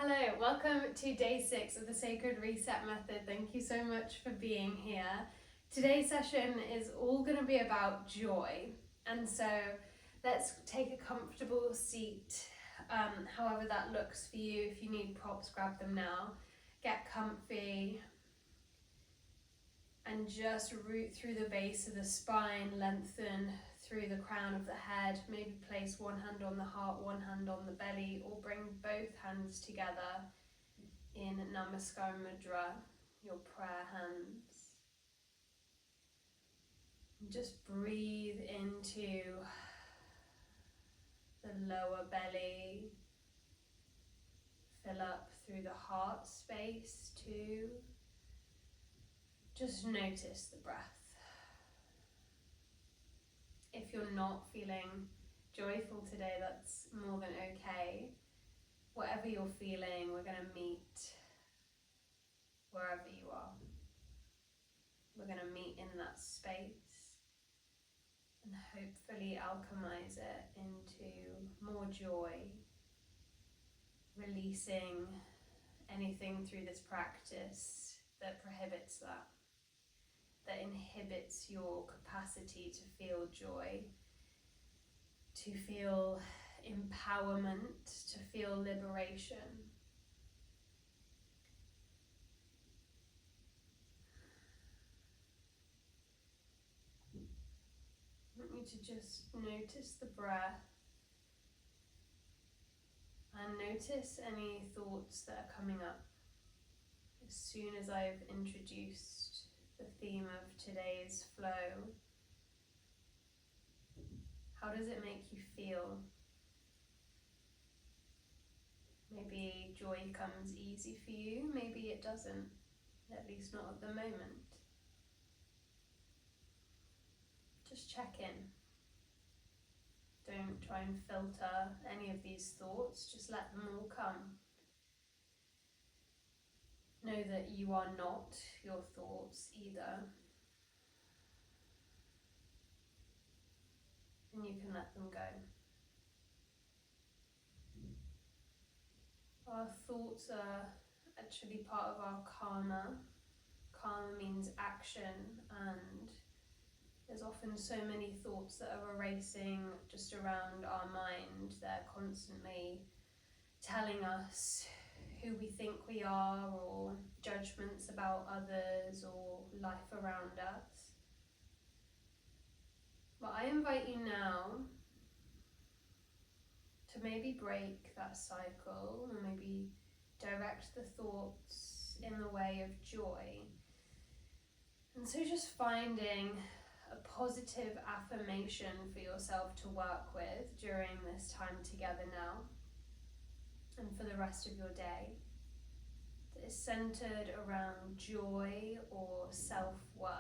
Hello, welcome to day 6 of the Sacred Reset Method. Thank you so much for being here. Today's session is all going to be about joy. And so let's take a comfortable seat, however that looks for you. If you need props, grab them now. Get comfy and just root through the base of the spine, lengthen through the crown of the head. Maybe place one hand on the heart, one hand on the belly, or bring both hands together in Namaskar Mudra, your prayer hands. Just breathe into the lower belly. Fill up through the heart space too. Just notice the breath. If you're not feeling joyful today, that's more than okay. Whatever you're feeling, we're going to meet wherever you are. We're going to meet in that space and hopefully alchemize it into more joy, releasing anything through this practice that prohibits that inhibits your capacity to feel joy, to feel empowerment, to feel liberation. I want you to just notice the breath and notice any thoughts that are coming up as soon as I've introduced the theme of today's flow. How does it make you feel? Maybe joy comes easy for you, maybe it doesn't, at least not at the moment. Just check in. Don't try and filter any of these thoughts, just let them all come. Know that you are not your thoughts either. And you can let them go. Our thoughts are actually part of our karma. Karma means action, and there's often so many thoughts that are racing just around our mind. They're constantly telling us who we think we are, or judgments about others or life around us. But I invite you now to maybe break that cycle, or maybe direct the thoughts in the way of joy. And so just finding a positive affirmation for yourself to work with during this time together now and for the rest of your day, that is centered around joy or self-worth.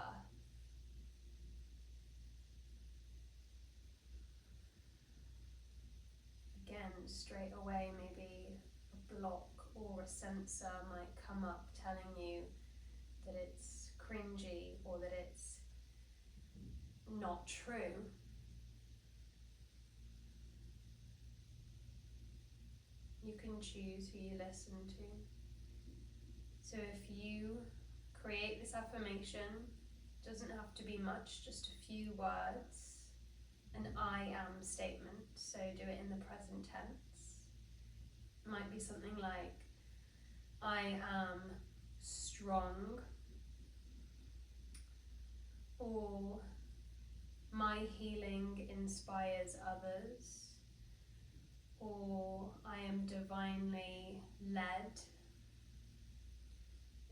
Again, straight away, maybe a block or a sensor might come up telling you that it's cringy or that it's not true. You can choose who you listen to. So if you create this affirmation, it doesn't have to be much, just a few words, an I am statement, so do it in the present tense. It might be something like, I am strong, or my healing inspires others, or I am divinely led,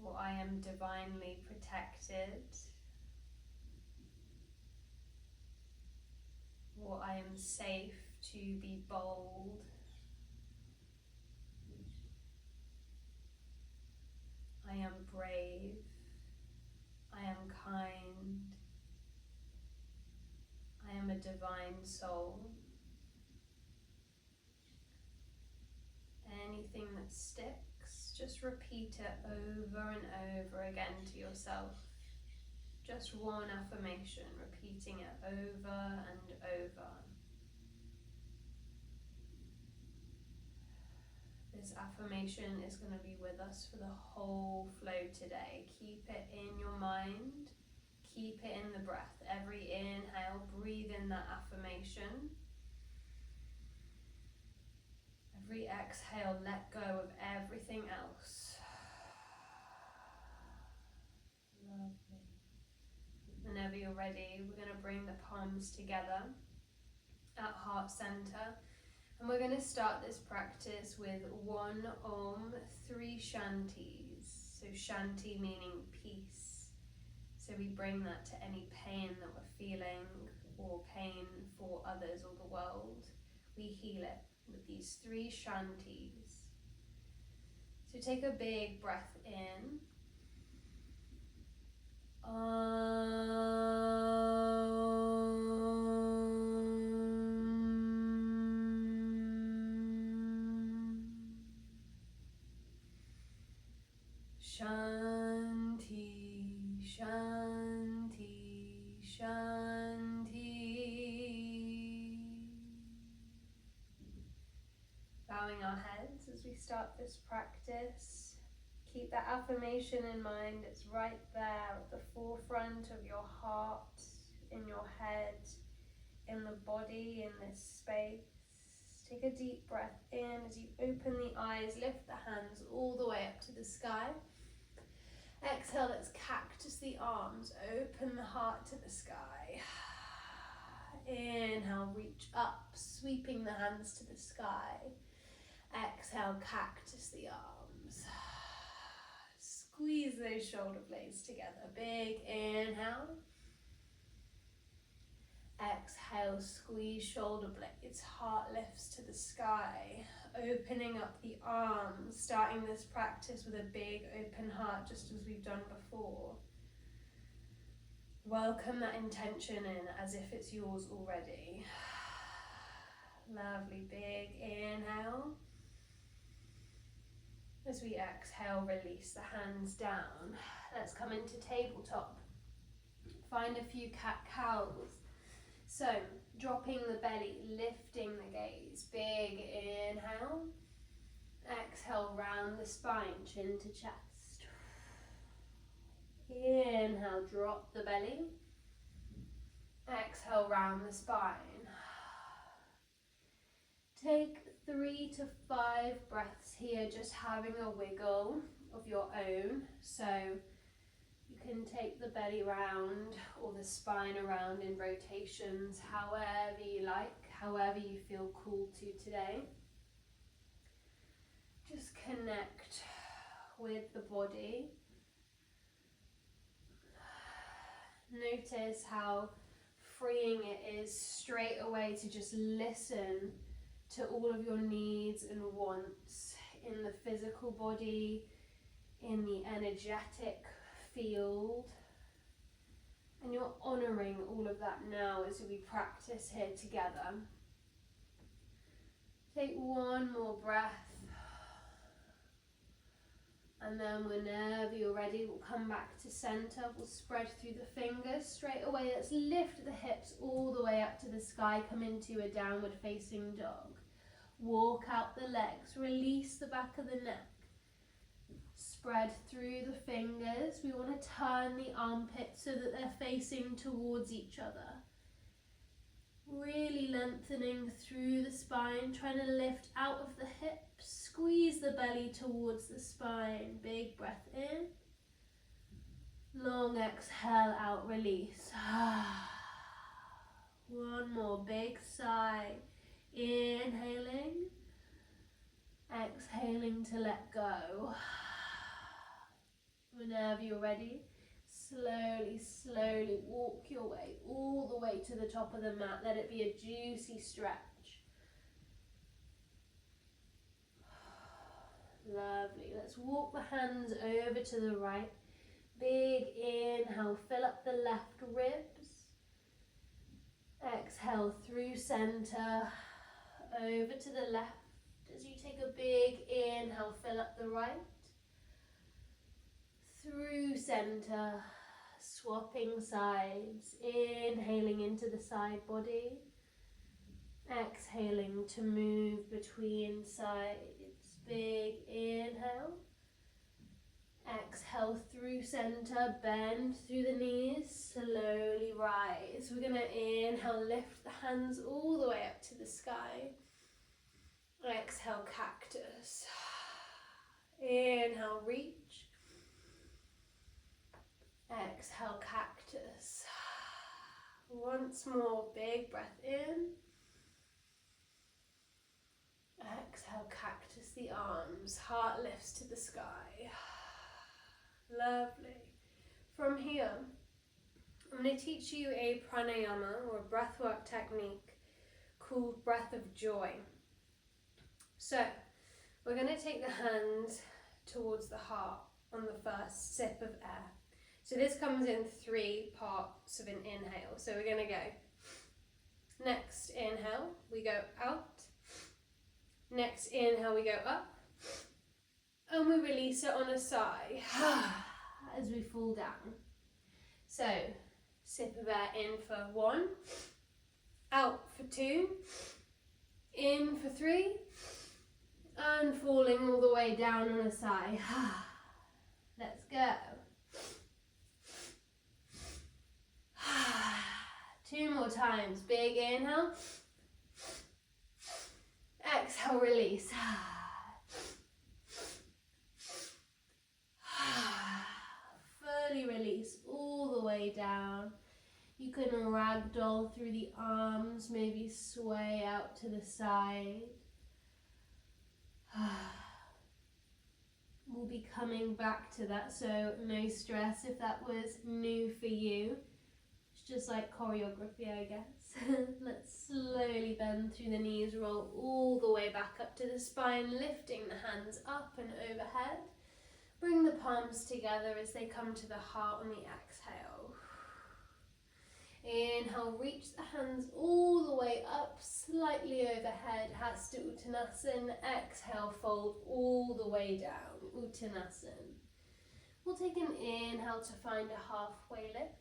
or I am divinely protected, or I am safe to be bold. I am brave. I am kind. I am a divine soul. Anything that sticks, just repeat it over and over again to yourself. Just one affirmation, repeating it over and over. This affirmation is going to be with us for the whole flow today. Keep it in your mind. Keep it in the breath. Every inhale, breathe in that affirmation. Every exhale, let go of everything else. Lovely. Whenever you're ready, we're going to bring the palms together at heart center. And we're going to start this practice with 1 Om, 3 Shantis. So Shanti meaning peace. So we bring that to any pain that we're feeling or pain for others or the world. We heal it with these 3 Shantis. So take a big breath in. Shanti, Shanti, Shanti. Bowing our heads as we start this practice. Keep that affirmation in mind. It's right there at the forefront of your heart, in your head, in the body, in this space. Take a deep breath in as you open the eyes, lift the hands all the way up to the sky. Exhale, let's cactus the arms, open the heart to the sky. Inhale, reach up, sweeping the hands to the sky. Exhale, cactus the arms. Squeeze those shoulder blades together. Big inhale. Exhale, squeeze shoulder blades. Heart lifts to the sky. Opening up the arms. Starting this practice with a big open heart, just as we've done before. Welcome that intention in as if it's yours already. Lovely. Big inhale. As we exhale, release the hands down. Let's come into tabletop. Find a few cat-cows. So, dropping the belly, lifting the gaze. Big inhale. Exhale, round the spine, chin to chest. Inhale, drop the belly. Exhale, round the spine. Take 3 to 5 breaths here, just having a wiggle of your own. So you can take the belly round or the spine around in rotations, however you like, however you feel called to today. Just connect with the body. Notice how freeing it is straight away to just listen to all of your needs and wants in the physical body, in the energetic field. And you're honouring all of that now as we practice here together. Take one more breath. And then whenever you're ready, we'll come back to center. We'll spread through the fingers straight away. Let's lift the hips all the way up to the sky. Come into a downward facing dog. Walk out the legs. Release the back of the neck. Spread through the fingers. We want to turn the armpits so that they're facing towards each other. Really lengthening through the spine, trying to lift out of the hips. Squeeze the belly towards the spine. Big breath in. Long exhale out, release. One more big sigh. Inhaling. Exhaling to let go. Whenever you're ready, slowly, slowly walk your way all the way to the top of the mat. Let it be a juicy stretch. Lovely. Let's walk the hands over to the right. Big inhale, fill up the left ribs. Exhale through center, over to the left. As you take a big inhale, fill up the right. Through center, swapping sides, inhaling into the side body, exhaling to move between sides, big exhale through center, bend through the knees, slowly rise. We're going to inhale, lift the hands all the way up to the sky. Exhale, cactus. Inhale, reach. Exhale, cactus. Once more, big breath in. Exhale, cactus the arms, heart lifts to the sky. Lovely. From here, I'm going to teach you a pranayama or a breathwork technique called breath of joy. So, we're going to take the hands towards the heart on the first sip of air. So this comes in 3 parts of an inhale. So we're going to go. Next inhale, we go out. Next inhale, we go up. And we release it on a sigh as we fall down. So, sip of air in for 1, out for 2, in for 3, and falling all the way down on a sigh. Let's go. 2 more times. Big inhale. Exhale, release. Fully release all the way down. You can ragdoll through the arms, maybe sway out to the side. We'll be coming back to that, so no stress if that was new for you. It's just like choreography, I guess. Let's slowly bend through the knees, roll all the way back up to the spine, lifting the hands up and overhead. Bring the palms together as they come to the heart on the exhale. Inhale, reach the hands all the way up, slightly overhead, Hasta Uttanasana. Exhale, fold all the way down, Uttanasana. We'll take an inhale to find a halfway lift.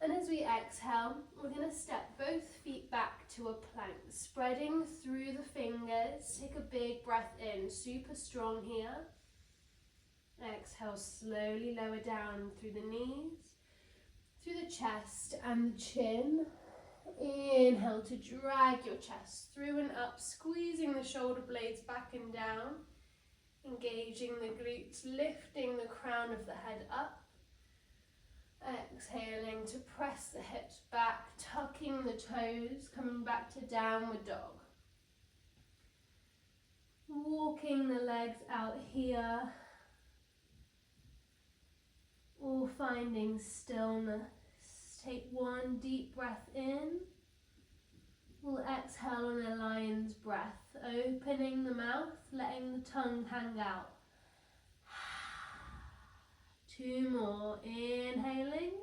And as we exhale, we're going to step both feet back to a plank, spreading through the fingers. Take a big breath in, super strong here. Exhale, slowly lower down through the knees, through the chest and the chin. Inhale to drag your chest through and up, squeezing the shoulder blades back and down, engaging the glutes, lifting the crown of the head up. Exhaling to press the hips back, tucking the toes, coming back to downward dog. Walking the legs out here, or finding stillness. Take 1 deep breath in. We'll exhale on a lion's breath, opening the mouth, letting the tongue hang out. 2 more, inhaling,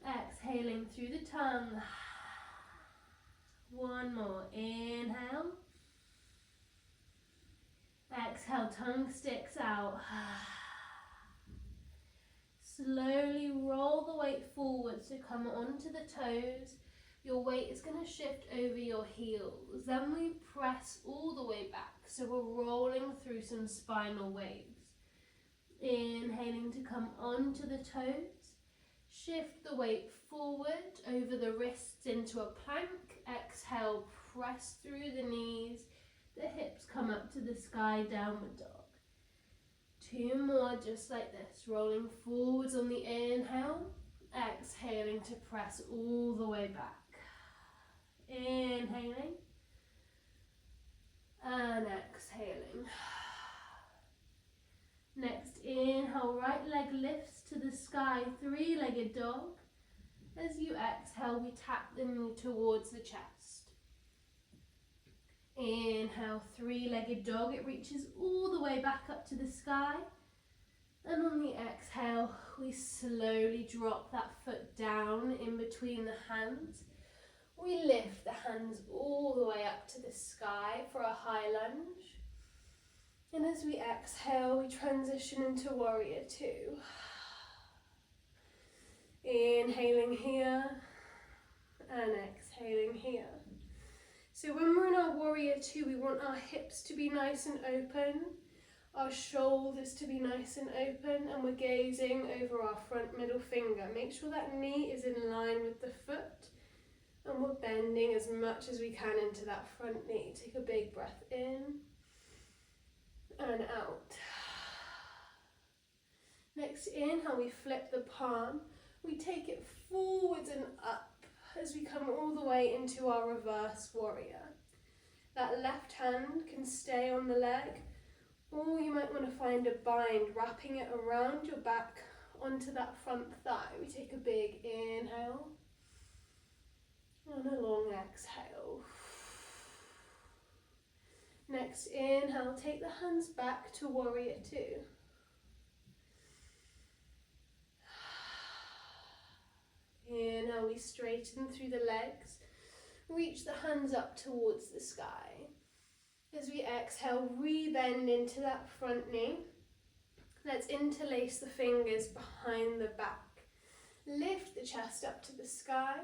exhaling through the tongue. 1 more, inhale, exhale, tongue sticks out. Slowly roll the weight forward to come onto the toes. Your weight is going to shift over your heels. Then we press all the way back, so we're rolling through some spinal waves. Inhaling to come onto the toes. Shift the weight forward over the wrists into a plank. Exhale, press through the knees. The hips come up to the sky, downward dog. 2 more just like this. Rolling forwards on the inhale. Exhaling to press all the way back. Inhaling. And exhaling. Next, inhale, right leg lifts to the sky, 3-legged dog. As you exhale, we tap the knee towards the chest. Inhale, 3-legged dog. It reaches all the way back up to the sky. And on the exhale, we slowly drop that foot down in between the hands. We lift the hands all the way up to the sky for a high lunge. And as we exhale, we transition into Warrior 2. Inhaling here and exhaling here. So when we're in our Warrior 2, we want our hips to be nice and open, our shoulders to be nice and open, and we're gazing over our front middle finger. Make sure that knee is in line with the foot, and we're bending as much as we can into that front knee. Take a big breath in and out. Next inhale, we flip the palm. We take it forwards and up as we come all the way into our reverse warrior. That left hand can stay on the leg, or you might want to find a bind, wrapping it around your back onto that front thigh. We take a big inhale and a long exhale. Next inhale, take the hands back to warrior two. Inhale, we straighten through the legs. Reach the hands up towards the sky. As we exhale, re-bend into that front knee. Let's interlace the fingers behind the back. Lift the chest up to the sky.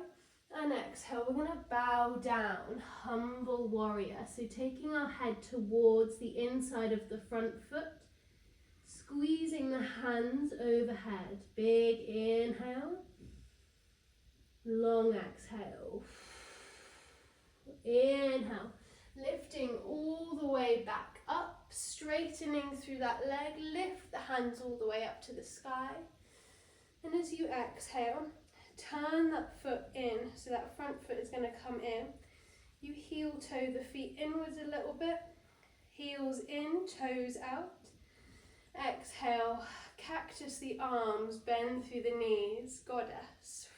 And exhale, we're going to bow down, humble warrior. So taking our head towards the inside of the front foot. Squeezing the hands overhead. Big inhale. Long exhale. Inhale. Lifting all the way back up, straightening through that leg. Lift the hands all the way up to the sky. And as you exhale, turn that foot in, so that front foot is going to come in. You heel toe the feet inwards a little bit. Heels in, toes out. Exhale, cactus the arms, bend through the knees, goddess.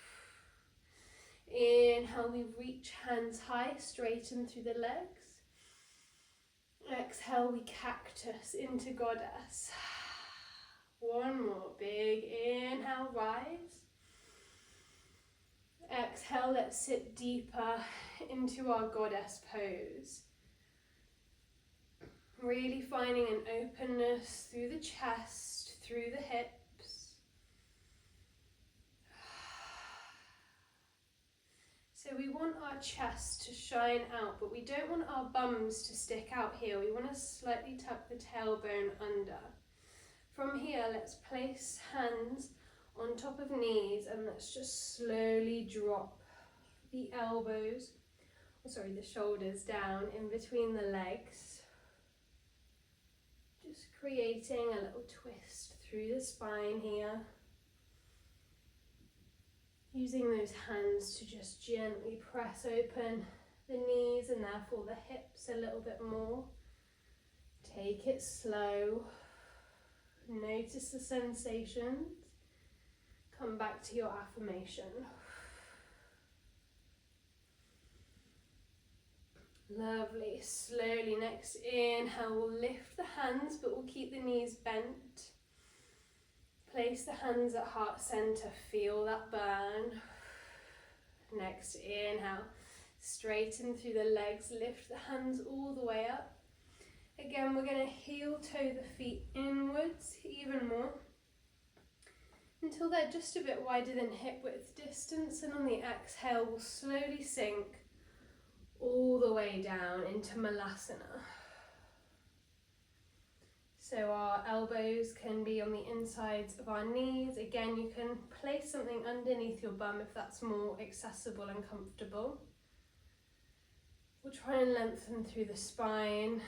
Inhale, we reach hands high, straighten through the legs. Exhale, we cactus into goddess. One more, big inhale, rise. Exhale, let's sit deeper into our goddess pose. Really finding an openness through the chest, through the hips. So we want our chest to shine out, but we don't want our bums to stick out here. We want to slightly tuck the tailbone under. From here, let's place hands on top of knees, and let's just slowly drop the elbows, the shoulders down in between the legs. Just creating a little twist through the spine here. Using those hands to just gently press open the knees and therefore the hips a little bit more. Take it slow. Notice the sensations. Come back to your affirmation. Lovely. Slowly, next inhale, we'll lift the hands, but we'll keep the knees bent. Place the hands at heart center, feel that burn. Next inhale, straighten through the legs, lift the hands all the way up. Again, we're going to heel toe the feet inwards even more until they're just a bit wider than hip width distance, and on the exhale we'll slowly sink all the way down into Malasana. So our elbows can be on the insides of our knees. Again, you can place something underneath your bum if that's more accessible and comfortable. We'll try and lengthen through the spine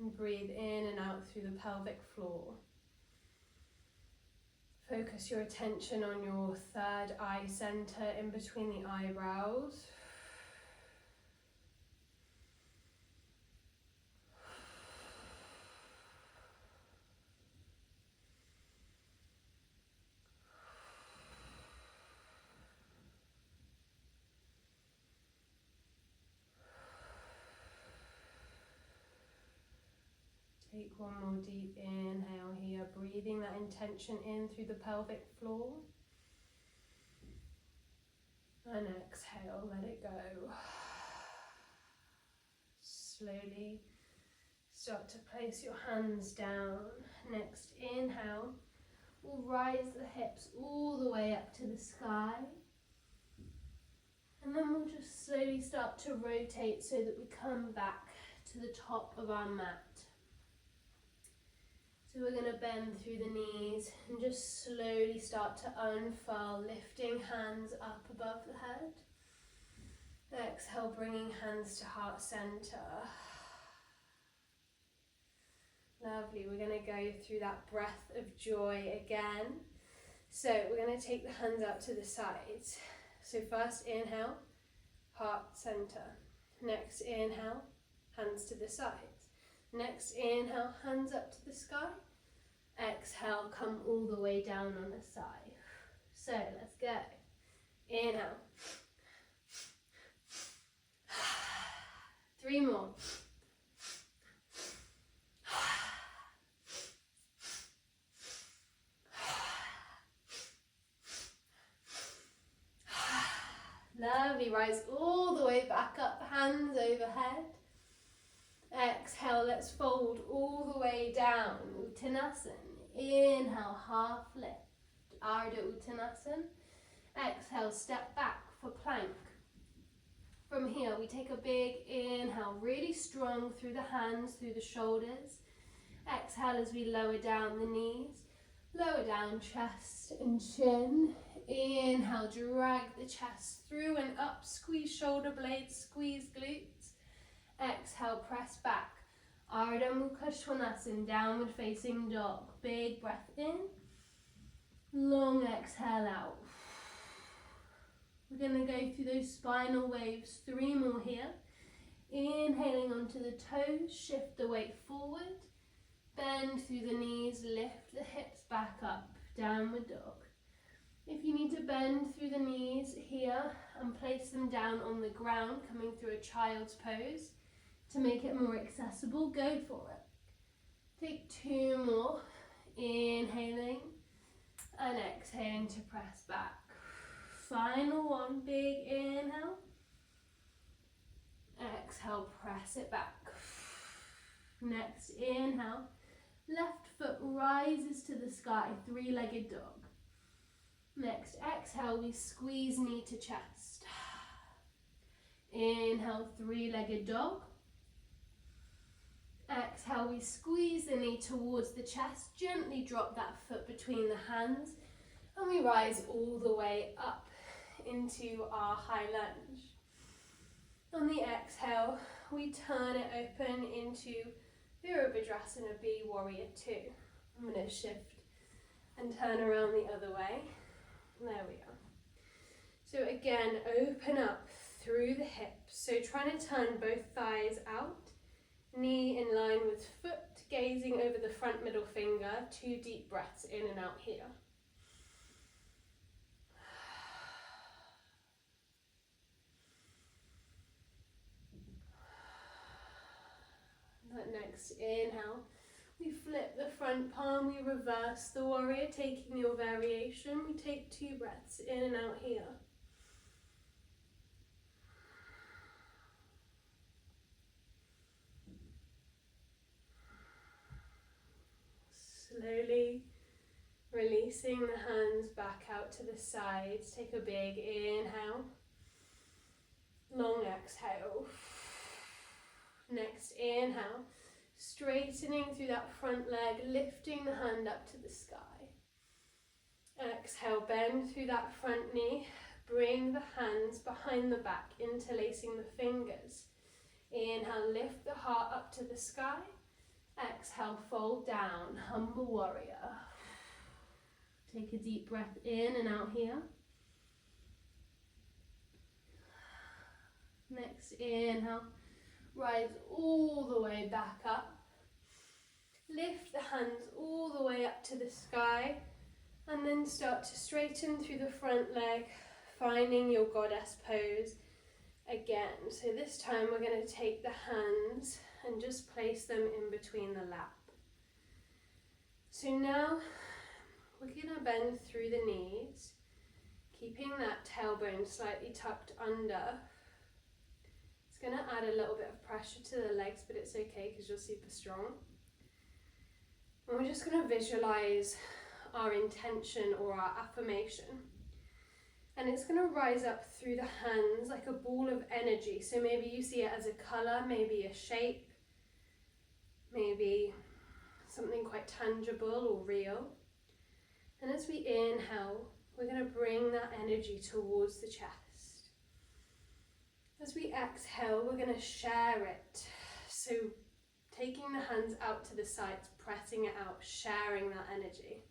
and breathe in and out through the pelvic floor. Focus your attention on your third eye center in between the eyebrows. Take one more deep inhale here, breathing that intention in through the pelvic floor. And exhale, let it go. Slowly start to place your hands down. Next inhale, we'll rise the hips all the way up to the sky. And then we'll just slowly start to rotate so that we come back to the top of our mat. So we're going to bend through the knees and just slowly start to unfurl, lifting hands up above the head. Exhale, bringing hands to heart center. Lovely, we're going to go through that breath of joy again. So we're going to take the hands out to the sides. So first inhale, heart center. Next inhale, hands to the sides. Next inhale, hands up to the sky. Exhale, come all the way down on the side. So let's go. Inhale. 3 more. Lovely, rise all the way back up, hands overhead. Exhale, let's fold all the way down, Uttanasana. Inhale, half lift, Ardha Uttanasana. Exhale, step back for plank. From here, we take a big inhale, really strong through the hands, through the shoulders. Exhale as we lower down the knees, lower down chest and chin. Inhale, drag the chest through and up, squeeze shoulder blades, squeeze glutes. Exhale, press back. Ardha Mukha Svanasana, downward facing dog. Big breath in, long exhale out. We're going to go through those spinal waves, 3 more here. Inhaling onto the toes, shift the weight forward. Bend through the knees, lift the hips back up, downward dog. If you need to bend through the knees here and place them down on the ground, coming through a child's pose, to make it more accessible, go for it. Take 2 more, inhaling and exhaling to press back. Final one, big inhale. Exhale, press it back. Next inhale, left foot rises to the sky, 3-legged dog. Next exhale, we squeeze knee to chest. Inhale, 3-legged dog. Exhale, we squeeze the knee towards the chest, gently drop that foot between the hands, and we rise all the way up into our high lunge. On the exhale, we turn it open into Virabhadrasana B, Warrior 2. I'm going to shift and turn around the other way. There we are. So again, open up through the hips. So trying to turn both thighs out, knee in line with foot, gazing over the front middle finger. 2 deep breaths in and out here. That next inhale, we flip the front palm, we reverse the warrior, taking your variation. We take 2 breaths in and out here. Slowly releasing the hands back out to the sides. Take a big inhale, long exhale. Next inhale, straightening through that front leg, lifting the hand up to the sky. Exhale, bend through that front knee, bring the hands behind the back, interlacing the fingers. Inhale, lift the heart up to the sky. Exhale, fold down, humble warrior. Take a deep breath in and out here. Next inhale, rise all the way back up. Lift the hands all the way up to the sky, and then start to straighten through the front leg, finding your goddess pose again. So this time we're going to take the hands and just place them in between the lap. So now we're going to bend through the knees, keeping that tailbone slightly tucked under. It's going to add a little bit of pressure to the legs, but it's okay because you're super strong. And we're just going to visualize our intention or our affirmation. And it's going to rise up through the hands like a ball of energy. So maybe you see it as a color, maybe a shape, maybe something quite tangible or real. And as we inhale, we're going to bring that energy towards the chest. As we exhale, we're going to share it. So taking the hands out to the sides, pressing it out, sharing that energy,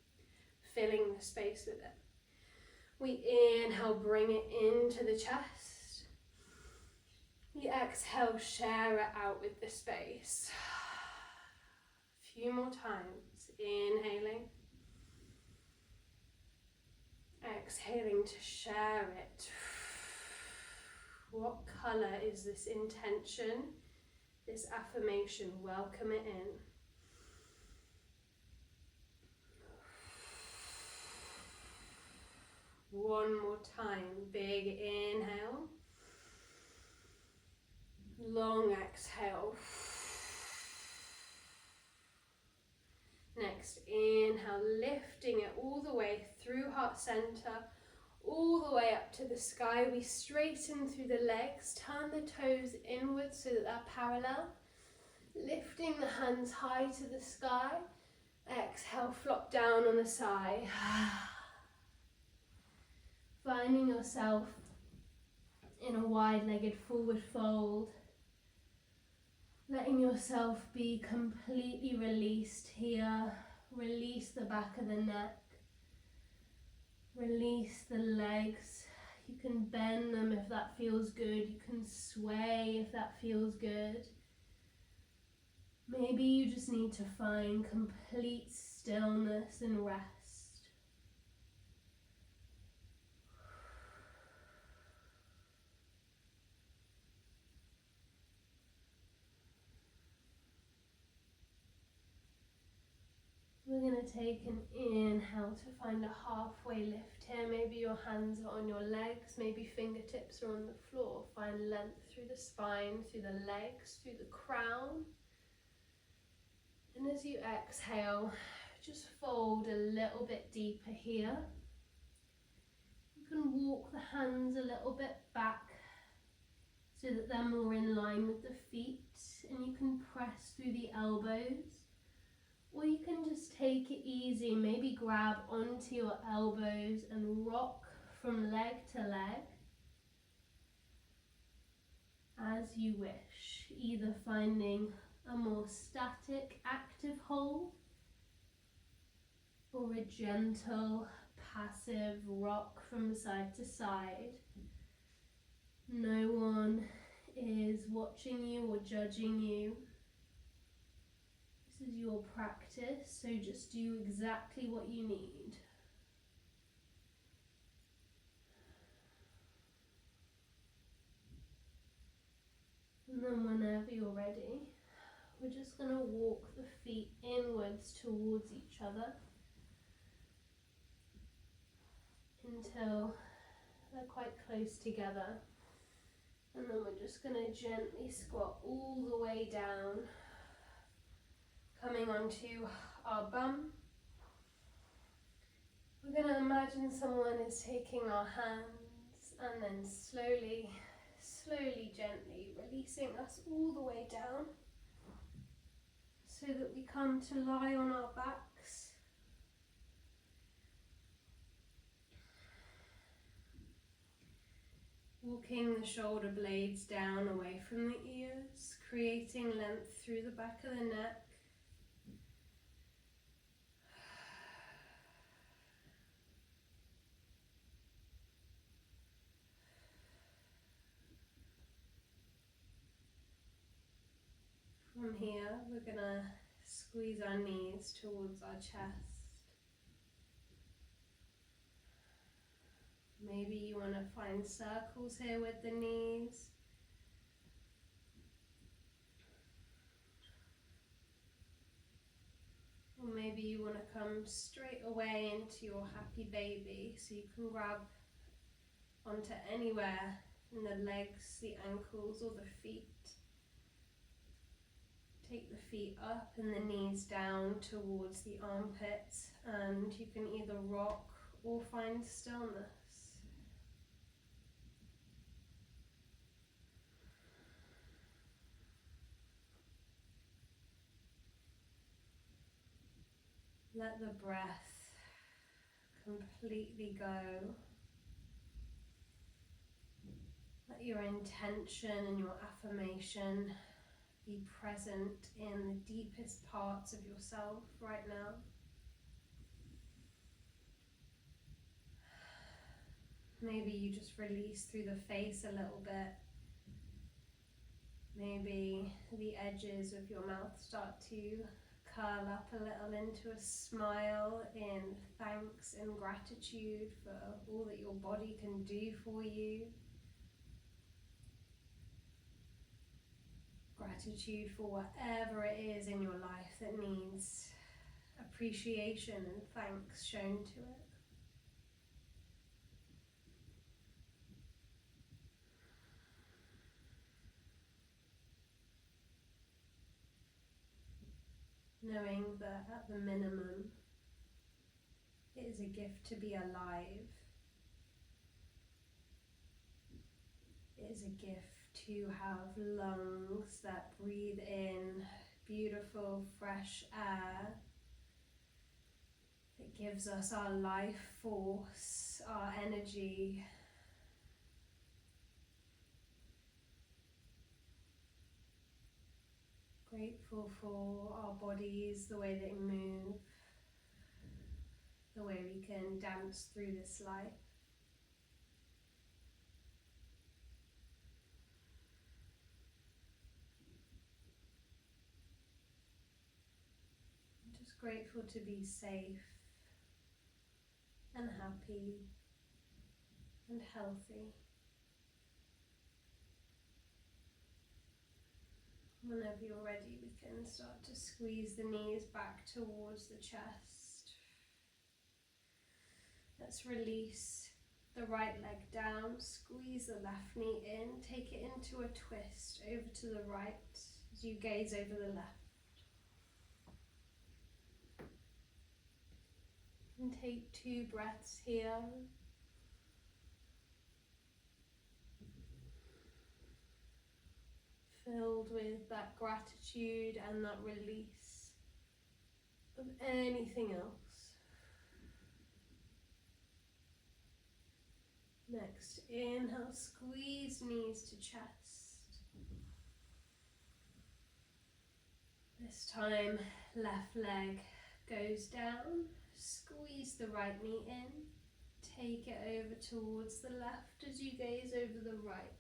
filling the space with it. We inhale, bring it into the chest. We exhale, share it out with the space. A few more times. Inhaling. Exhaling to share it. What colour is this intention, this affirmation? Welcome it in. One more time. Big inhale. Long exhale. Next, inhale, lifting it all the way through heart center, all the way up to the sky. We straighten through the legs, turn the toes inwards so that they're parallel. Lifting the hands high to the sky. Exhale, flop down on the side. Finding yourself in a wide-legged forward fold. Letting yourself be completely released here. Release the back of the neck. Release the legs. You can bend them if that feels good. You can sway if that feels good. Maybe you just need to find complete stillness and rest. We're going to take an inhale to find a halfway lift here. Maybe your hands are on your legs, maybe fingertips are on the floor. Find length through the spine, through the legs, through the crown. And as you exhale, just fold a little bit deeper here. You can walk the hands a little bit back so that they're more in line with the feet, and you can press through the elbows. Or you can just take it easy, maybe grab onto your elbows and rock from leg to leg as you wish, either finding a more static, active hold or a gentle, passive rock from side to side. No one is watching you or judging you. This is your practice, so just do exactly what you need. And then whenever you're ready, we're just going to walk the feet inwards towards each other until they're quite close together. And then we're just going to gently squat all the way down, coming onto our bum. We're going to imagine someone is taking our hands and then slowly, gently releasing us all the way down so that we come to lie on our backs. Walking the shoulder blades down away from the ears, creating length through the back of the neck. From here, we're going to squeeze our knees towards our chest. Maybe you want to find circles here with the knees. Or maybe you want to come straight away into your happy baby, so you can grab onto anywhere in the legs, the ankles or the feet. Take the feet up and the knees down towards the armpits, and you can either rock or find stillness. Let the breath completely go. Let your intention and your affirmation be present in the deepest parts of yourself right now. Maybe you just release through the face a little bit. Maybe the edges of your mouth start to curl up a little into a smile in thanks and gratitude for all that your body can do for you. Gratitude for whatever it is in your life that needs appreciation and thanks shown to it. Knowing that at the minimum, it is a gift to be alive. It is a gift to have lungs that breathe in beautiful, fresh air. It gives us our life force, our energy. Grateful for our bodies, the way they move, the way we can dance through this life. I'm just grateful to be safe and happy and healthy. Whenever you're ready, we can start to squeeze the knees back towards the chest. Let's release the right leg down, squeeze the left knee in, take it into a twist over to the right as you gaze over the left. And take 2 breaths here. Filled with that gratitude and that release of anything else. Next, inhale, squeeze knees to chest. This time, left leg goes down, squeeze the right knee in, take it over towards the left as you gaze over the right.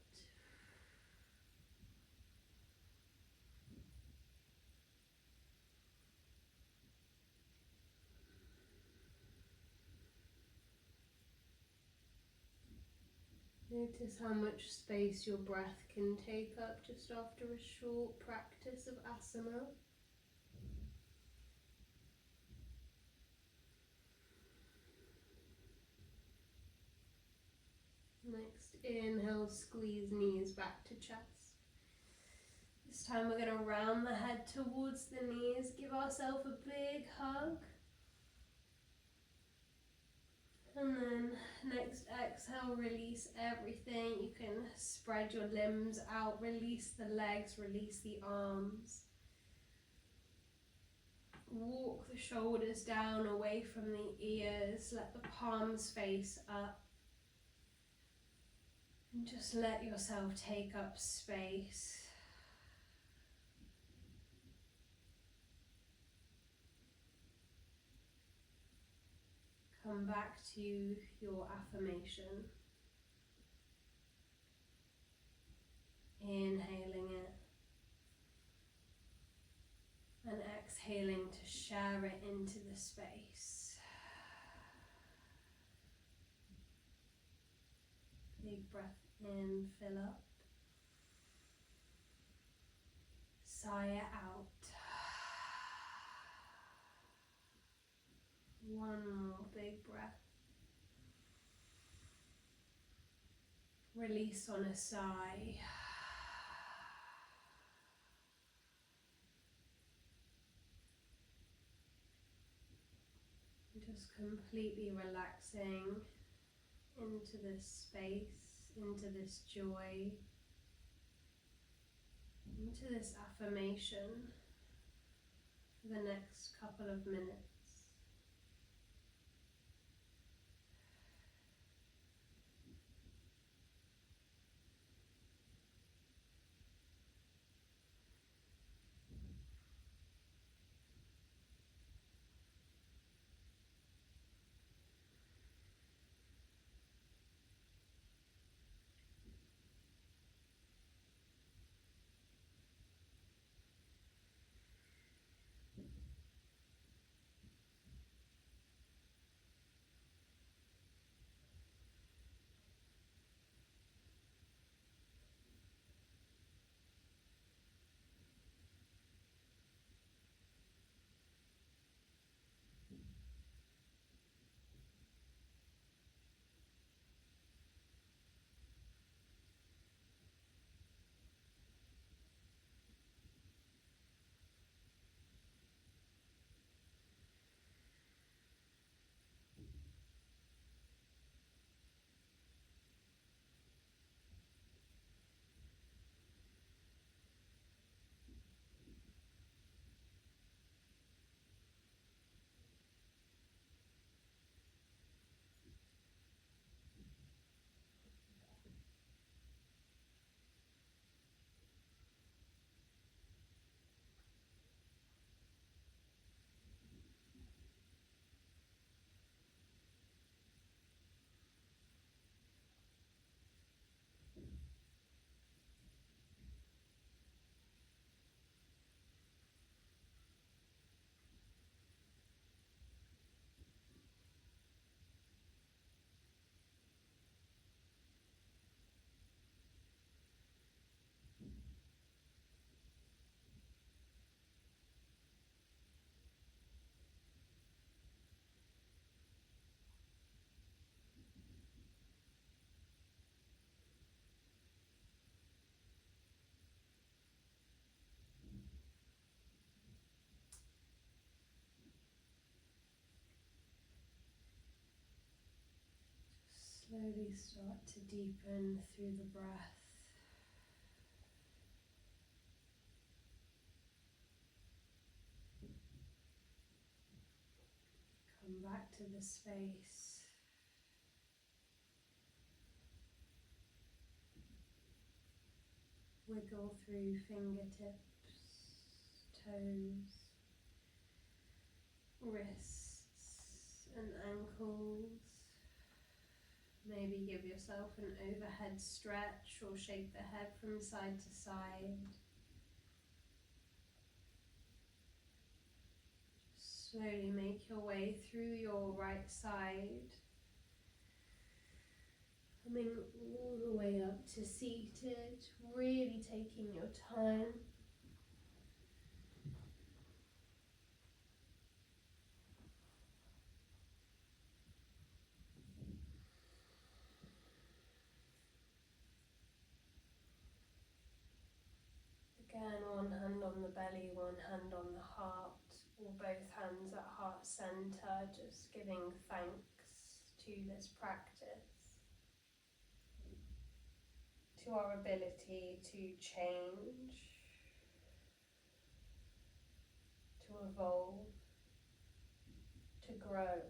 Notice how much space your breath can take up just after a short practice of asana. Next, inhale, squeeze knees back to chest. This time we're going to round the head towards the knees, give ourselves a big hug. And then next exhale, release everything. You can spread your limbs out, release the legs, release the arms. Walk the shoulders down away from the ears, let the palms face up. And just let yourself take up space. Come back to your affirmation. Inhaling it and exhaling to share it into the space. Big breath in, fill up. Sigh it out. One more big breath. Release on a sigh. Just completely relaxing into this space, into this joy, into this affirmation for the next couple of minutes. Slowly start to deepen through the breath. Come back to the space. Wiggle through fingertips, toes, wrists and ankles. Maybe give yourself an overhead stretch or shake the head from side to side. Slowly make your way through your right side, coming all the way up to seated, really taking your time. Again, one hand on the belly, one hand on the heart, or both hands at heart center, just giving thanks to this practice, to our ability to change, to evolve, to grow.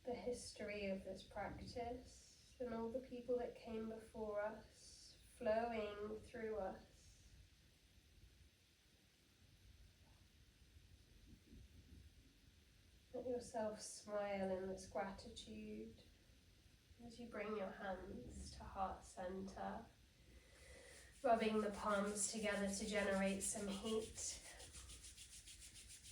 The history of this practice and all the people that came before us, flowing through us. Let yourself smile in this gratitude as you bring your hands to heart center, rubbing the palms together to generate some heat,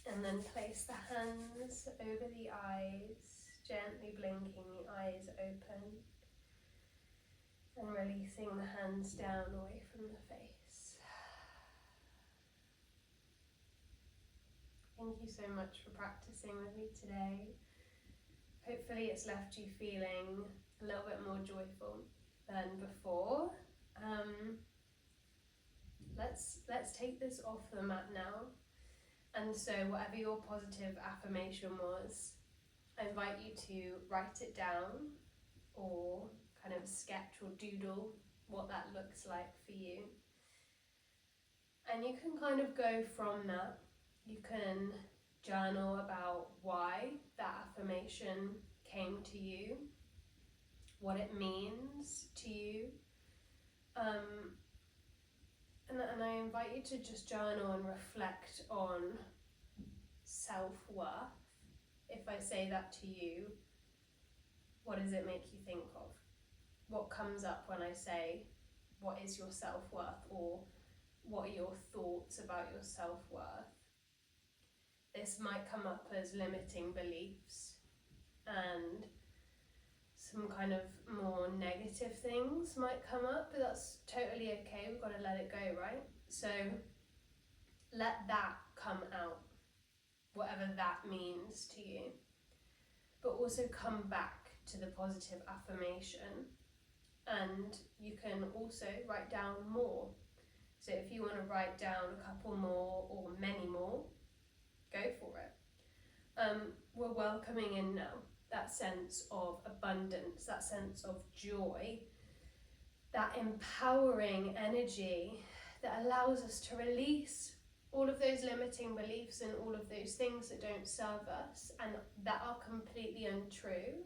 and then place the hands over the eyes, gently blinking the eyes open, and releasing the hands down away from the face. Thank you so much for practicing with me today. Hopefully it's left you feeling a little bit more joyful than before. Let's take this off the mat now. And so whatever your positive affirmation was, I invite you to write it down or kind of sketch or doodle what that looks like for you. And you can kind of go from that. You can journal about why that affirmation came to you, what it means to you. And I invite you to just journal and reflect on self-worth. If I say that to you, what does it make you think of? What comes up when I say, what is your self-worth, or what are your thoughts about your self-worth? This might come up as limiting beliefs and some kind of more negative things might come up, but that's totally okay. We've got to let it go, right? So let that come out, whatever that means to you. But also come back to the positive affirmation, and you can also write down more. So if you want to write down a couple more or many more, go for it. We're welcoming in now that sense of abundance, that sense of joy, that empowering energy that allows us to release all of those limiting beliefs and all of those things that don't serve us and that are completely untrue.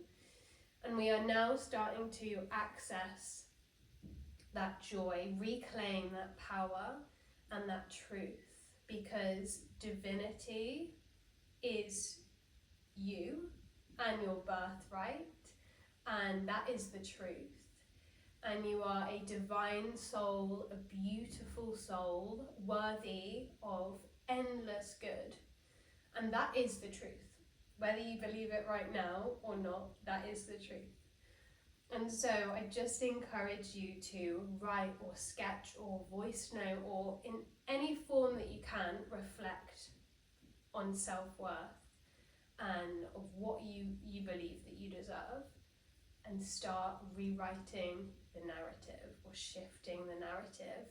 And we are now starting to access that joy, reclaim that power and that truth, because divinity is you and your birthright, and that is the truth. And you are a divine soul, a beautiful soul, worthy of endless good. And that is the truth. Whether you believe it right now or not, that is the truth. And so I just encourage you to write or sketch or voice note or in any form that you can reflect on self-worth and of what you believe that you deserve, and start rewriting the narrative or shifting the narrative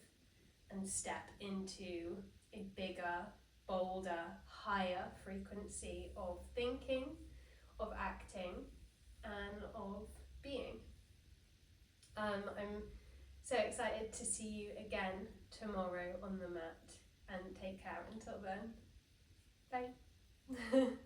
and step into a bigger, bolder, higher frequency of thinking, of acting, and of being. I'm so excited to see you again tomorrow on the mat, and take care until then. Bye.